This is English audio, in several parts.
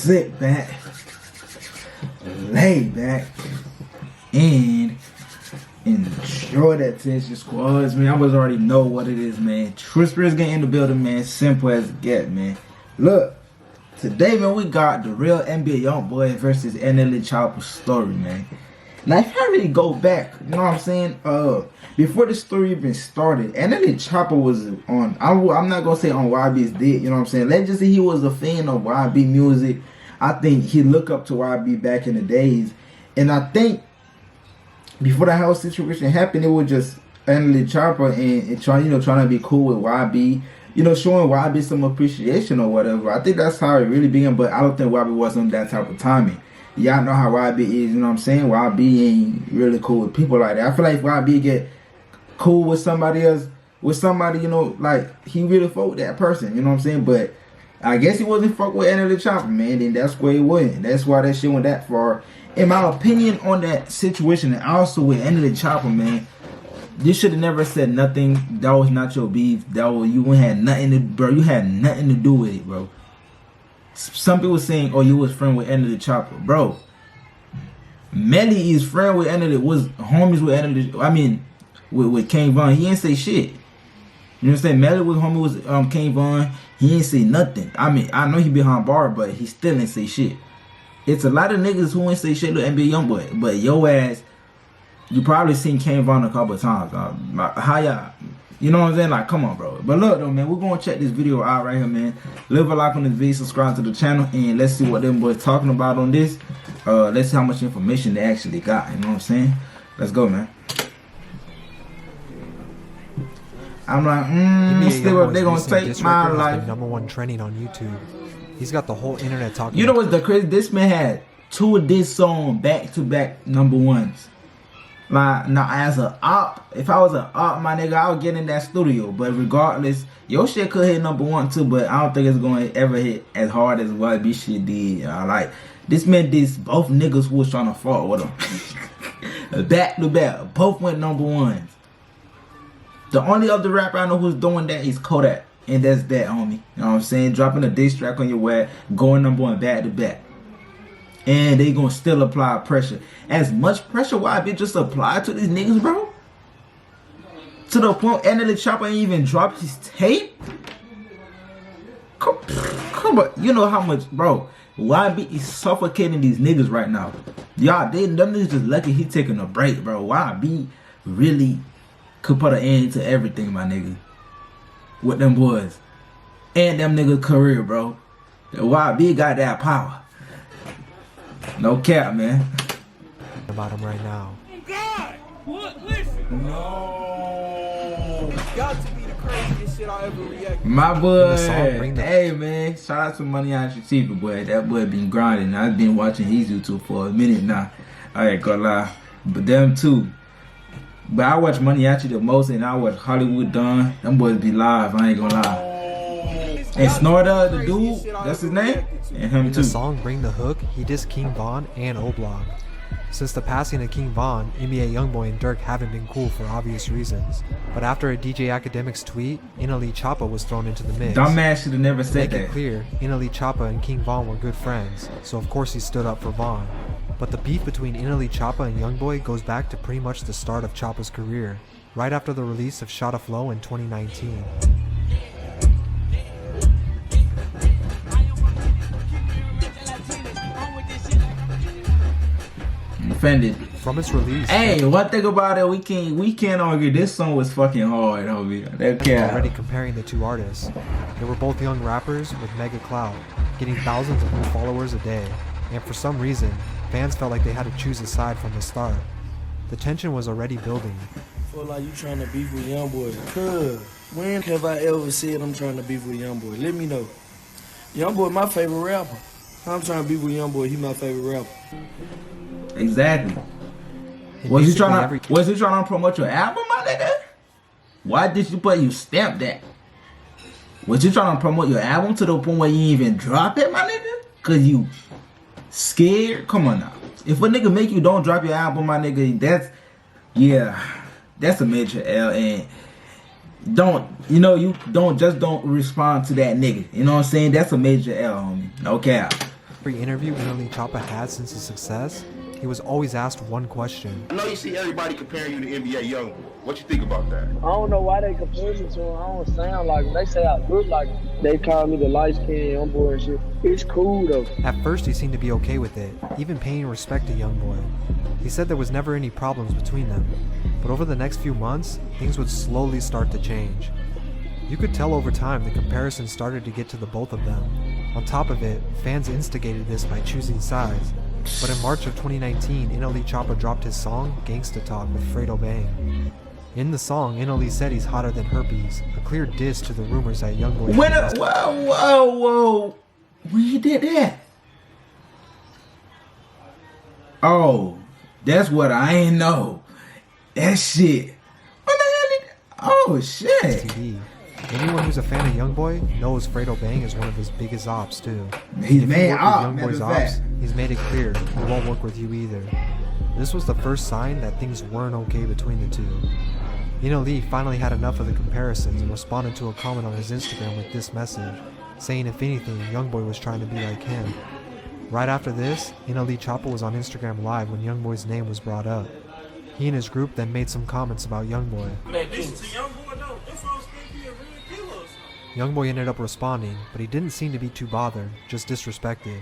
sit back, lay back, and enjoy that TSG Squads, man. I was already know what it is, man. Trisper is getting in the building, man. Simple as it get, man. Look, today, man, we got the real NBA YoungBoy versus NLE Choppa story, man. Now, if I really go back, you know what I'm saying? Before the story even started, NLE Choppa was on. I'm not gonna say on YB's dick, you know what I'm saying? Let's just say he was a fan of YB music. I think he looked up to YB back in the days, and I think before that whole situation happened, it was just NLE Choppa and trying to be cool with YB, you know, showing YB some appreciation or whatever. I think that's how it really began, but I don't think YB was on that type of timing. Y'all know how YB is, you know what I'm saying? YB ain't really cool with people like that. I feel like if YB get cool with somebody else, you know, like he really fuck with that person, you know what I'm saying? But I guess he wasn't fuck with NLE Choppa, man, then that's where he went. That's why that shit went that far. In my opinion on that situation, and also with NLE Choppa, man, you should have never said nothing. That was not your beef. You had nothing to, bro. You had nothing to do with it, bro. Some people saying, "Oh, you was friend with NLE Choppa, bro." Melly is friend with NLE, was homies with NLE. I mean, with King Von, he ain't say shit. You know what I'm saying? Melly was homie with King Von. He ain't say nothing. I mean, I know he behind bar, but he still ain't say shit. It's a lot of niggas who ain't say shit to NBA YoungBoy, but your ass, you probably seen King Von a couple of times. How y'all, you know what I'm saying? Like, come on, bro. But look, though, man, we're gonna check this video out right here, man. Leave a like on this video, subscribe to the channel, and let's see what them boys talking about on this. Let's see how much information they actually got. You know what I'm saying? Let's go, man. I'm like, still up, they gonna take my life. #1 trending on YouTube. He's got the whole internet talking. You know what's the crazy? This man had 2 of this song back-to-back #1s. Like, now as a op, if I was an op, my nigga, I would get in that studio. But regardless, your shit could hit #1 too, but I don't think it's going to ever hit as hard as YB shit did. Like, this man did both niggas who was trying to fuck with him. Back-to-back, both went #1s. The only other rapper I know who's doing that is Kodak. And that's that, homie. You know what I'm saying? Dropping a diss track on your way, going #1 back to back. And they gonna still apply pressure. As much pressure YB just applied to these niggas, bro. To the point NLE Choppa ain't even dropped his tape. Come on. You know how much, bro. YB is suffocating these niggas right now. Y'all, them niggas just lucky he taking a break, bro. YB really could put an end to everything, my nigga. With them boys and them niggas' career, bro. The YB got that power. No cap, man. About him right now. God, what? Listen. No. Got to be the craziest shit I ever reacted. My boy, hey man, shout out to Money on TV, boy. That boy been grinding. I've been watching his YouTube for a minute now. I ain't gonna lie, but them too. But I watch Money Actually the most, and I watch Hollywood Don. Them boys be live, I ain't gonna lie. And Snorter, the dude, that's his name, and him In too. the song Bring the Hook, he dissed King Von and O-Block. Since the passing of King Von, NBA YoungBoy and Dirk haven't been cool for obvious reasons. But after a DJ Academics tweet, NLE Choppa was thrown into the mix. Dumbass should have never said To make that. it clear, NLE Choppa and King Von were good friends, so of course he stood up for Von. But the beef between NLE Choppa and YoungBoy goes back to pretty much the start of Choppa's career, right after the release of Shot of Flow in 2019. Offended. From its release, Hey, one thing about it, we can't argue. This song was fucking hard, homie. That already comparing the two artists. They were both young rappers with mega clout, getting thousands of new followers a day, and for some reason, fans felt like they had to choose a side from the start. The tension was already building. I feel like you trying to beef with YoungBoy. Cuz, when have I ever said I'm trying to beef with YoungBoy? Let me know. YoungBoy my favorite rapper. I'm trying to beef with YoungBoy, he my favorite rapper. Exactly. Was he trying to promote your album, my nigga? Why did you stamp that? Was you trying to promote your album to the point where you even drop it, my nigga? Cause you scared? Come on now. If a nigga make you don't drop your album, my nigga, that's a major L. And don't respond to that nigga. You know what I'm saying? That's a major L, homie. No cap. Every interview NLE Choppa had since his success, he was always asked one question. I know you see everybody comparing you to NBA YoungBoy. What you think about that? I don't know why they compare me to him. I don't sound like him. They say I look like him. They call me the light-skinned young boy and shit. It's cool though. At first he seemed to be okay with it, even paying respect to YoungBoy. He said there was never any problems between them, but over the next few months, things would slowly start to change. You could tell over time the comparison started to get to the both of them. On top of it, fans instigated this by choosing sides. But in March of 2019, NLE Choppa dropped his song, Gangsta Talk, with Fredo Bang. In the song, NLE said he's hotter than herpes, a clear diss to the rumors that YoungBoy... Whoa. When he did that? Oh, that's what I ain't know. That shit. What the hell? Oh, shit. TV. Anyone who's a fan of YoungBoy knows Fredo Bang is one of his biggest ops too. He's if made you work op, with YoungBoy's ops, he's made it clear he won't work with you either. This was the first sign that things weren't okay between the two. NLE finally had enough of the comparisons and responded to a comment on his Instagram with this message, saying if anything, YoungBoy was trying to be like him. Right after this, NLE Choppa was on Instagram Live when YoungBoy's name was brought up. He and his group then made some comments about YoungBoy. YoungBoy ended up responding, but he didn't seem to be too bothered, just disrespected.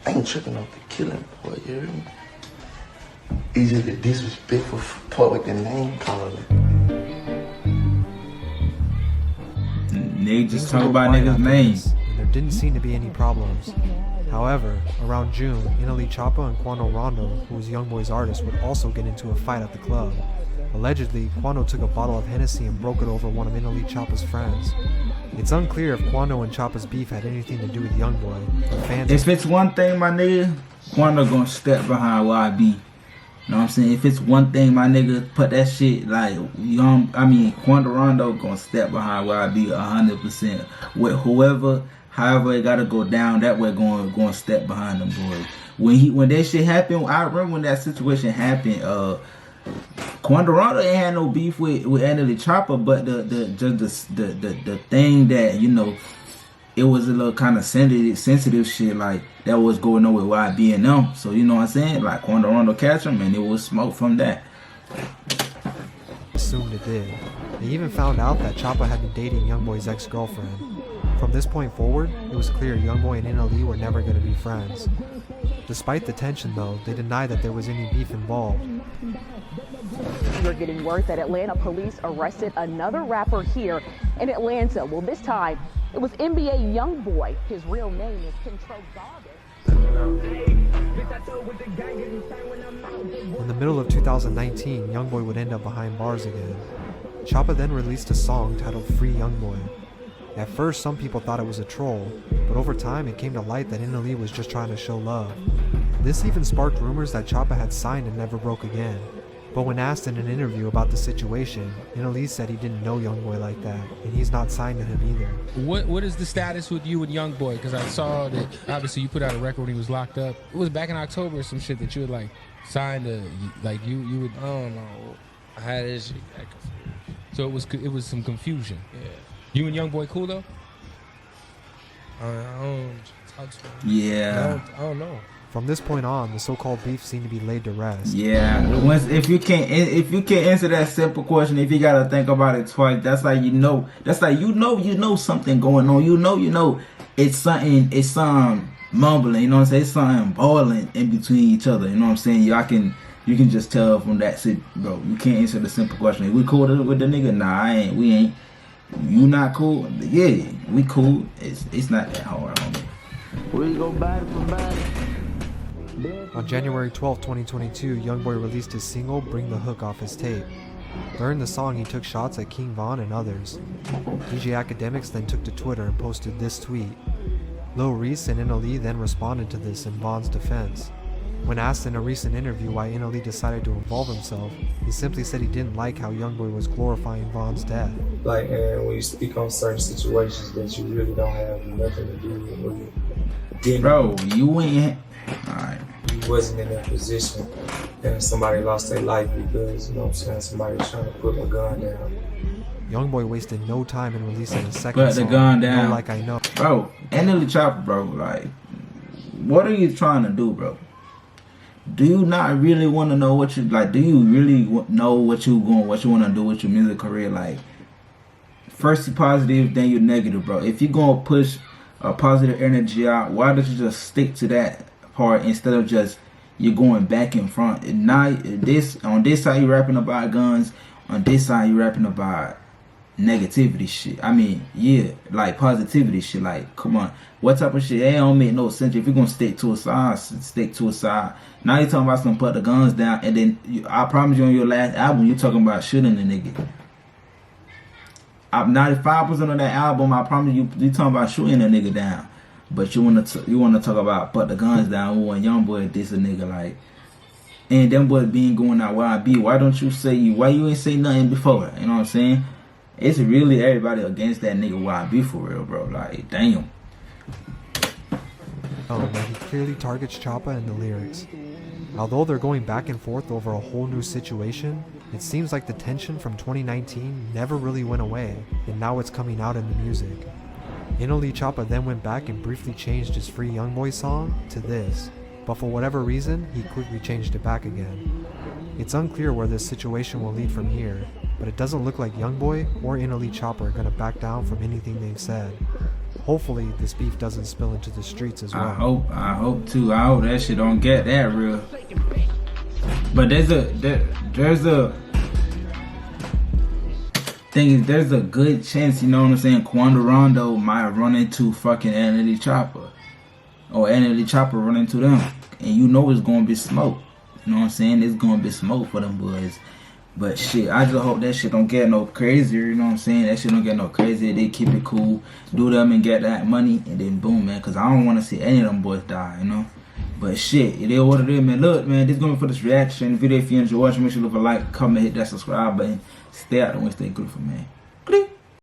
I ain't tripping off the killing part, you hear me? It's just the disrespectful part with the name calling. They just talk about niggas' names. There didn't seem to be any problems. However, around June, NLE Choppa and Quando Rondo, who was YoungBoy's artist, would also get into a fight at the club. Allegedly, Quando took a bottle of Hennessy and broke it over one of NLE Choppa's friends. It's unclear if Quando and Choppa's beef had anything to do with YoungBoy, but fans... If it's one thing, my nigga, Quando gonna step behind YB. You know what I'm saying? If it's one thing, my nigga, put that shit like Quando Rondo gonna step behind YB 100%. With whoever, however it gotta go down, that way going step behind them boys. When that shit happened, I remember when that situation happened. Quando Rondo ain't had no beef with NLE Choppa, but the thing that, you know, it was a little kind of sensitive shit like that was going on with YB and them. So you know what I'm saying? Like Quando Rondo catch him and it was smoke from that. Assumed it did. They even found out that Choppa had been dating YoungBoy's ex-girlfriend. From this point forward, it was clear YoungBoy and NLE were never going to be friends. Despite the tension though, they denied that there was any beef involved. We're getting word that Atlanta police arrested another rapper here in Atlanta. Well, this time it was NBA YoungBoy. His real name is Control Goggins. In the middle of 2019, YoungBoy would end up behind bars again. Choppa then released a song titled Free YoungBoy. At first, some people thought it was a troll, but over time it came to light that NLE was just trying to show love. This even sparked rumors that Choppa had signed and never broke again. But when asked in an interview about the situation, NLE said he didn't know YoungBoy like that, and he's not signed to him either. What is the status with you and YoungBoy? Because I saw that obviously you put out a record when he was locked up. It was back in October or some shit that you had like signed to, like you would. I don't know. I had this shit. So it was some confusion. Yeah. You and YoungBoy cool though? I don't talk to him. Yeah. I don't know. From this point on, the so-called beef seemed to be laid to rest. Yeah. If you can't answer that simple question, if you gotta think about it twice, that's like you know something going on. You know it's something mumbling, you know what I'm saying? It's something boiling in between each other, you know what I'm saying? You can just tell from that shit, bro. You can't answer the simple question. If we cool with the nigga? Nah, we ain't. You not cool? Yeah, we cool. It's not that hard, homie. We go body for body. On January 12, 2022, YoungBoy released his single, Bring the Hook, off his tape. During the song, he took shots at King Von and others. DJ Academics then took to Twitter and posted this tweet. Lil Reese and NLE then responded to this in Von's defense. When asked in a recent interview why NLE decided to involve himself, he simply said he didn't like how YoungBoy was glorifying Von's death. Like, and when you speak on certain situations that you really don't have nothing to do with, bro, you ain't. Alright. You wasn't in that position, and somebody lost their life because, you know what I'm saying, somebody was trying to put a gun down. YoungBoy wasted no time in releasing a second Put song, the gun down. Know Like I Know. Bro, NLE Choppa, bro, like, what are you trying to do, bro? Do you not really want to know what you like? Do you really know what you want to do with your music career? Like, first you're positive, then you're negative, bro. If you're gonna push a positive energy out, why don't you just stick to that part instead of just you're going back and front? And now on this side you're rapping about guns, on this side you're rapping about negativity shit. I mean, yeah, like positivity shit. Like, come on, what type of shit? It don't make no sense. If you're gonna stick to a side, stick to a side. Now you're talking about some put the guns down, and then I promise you on your last album you're talking about shooting a nigga. 95% of that album, I promise you talking about shooting a nigga down. But you wanna talk about put the guns down when YoungBoy diss a nigga, like, and them boys being going out YB. Why don't you say, why you ain't say nothing before? You know what I'm saying? It's really everybody against that nigga YB for real, bro. Like, damn. Oh man, he clearly targets Choppa in the lyrics. Although they're going back and forth over a whole new situation, it seems like the tension from 2019 never really went away, and now it's coming out in the music. NLE Choppa then went back and briefly changed his Free YoungBoy song to this, but for whatever reason, he quickly changed it back again. It's unclear where this situation will lead from here, but it doesn't look like YoungBoy or NLE Choppa are gonna back down from anything they've said. Hopefully, this beef doesn't spill into the streets as well. I hope too. I hope that shit don't get that real. But there's a thing is, there's a good chance, you know what I'm saying, Quando Rondo might run into fucking NLE Choppa, or NLE Choppa run into them, and you know it's gonna be smoke. You know what I'm saying? It's gonna be smoke for them boys. But shit, I just hope that shit don't get no crazier, you know what I'm saying? That shit don't get no crazier. They keep it cool, do them and get that money, and then boom, man. Cause I don't want to see any of them boys die, you know? But shit, it is what it is, man. Look, man, this is going for this reaction video. If you enjoy watching, make sure you leave a like, comment, hit that subscribe button. Stay out the way, stay good for man.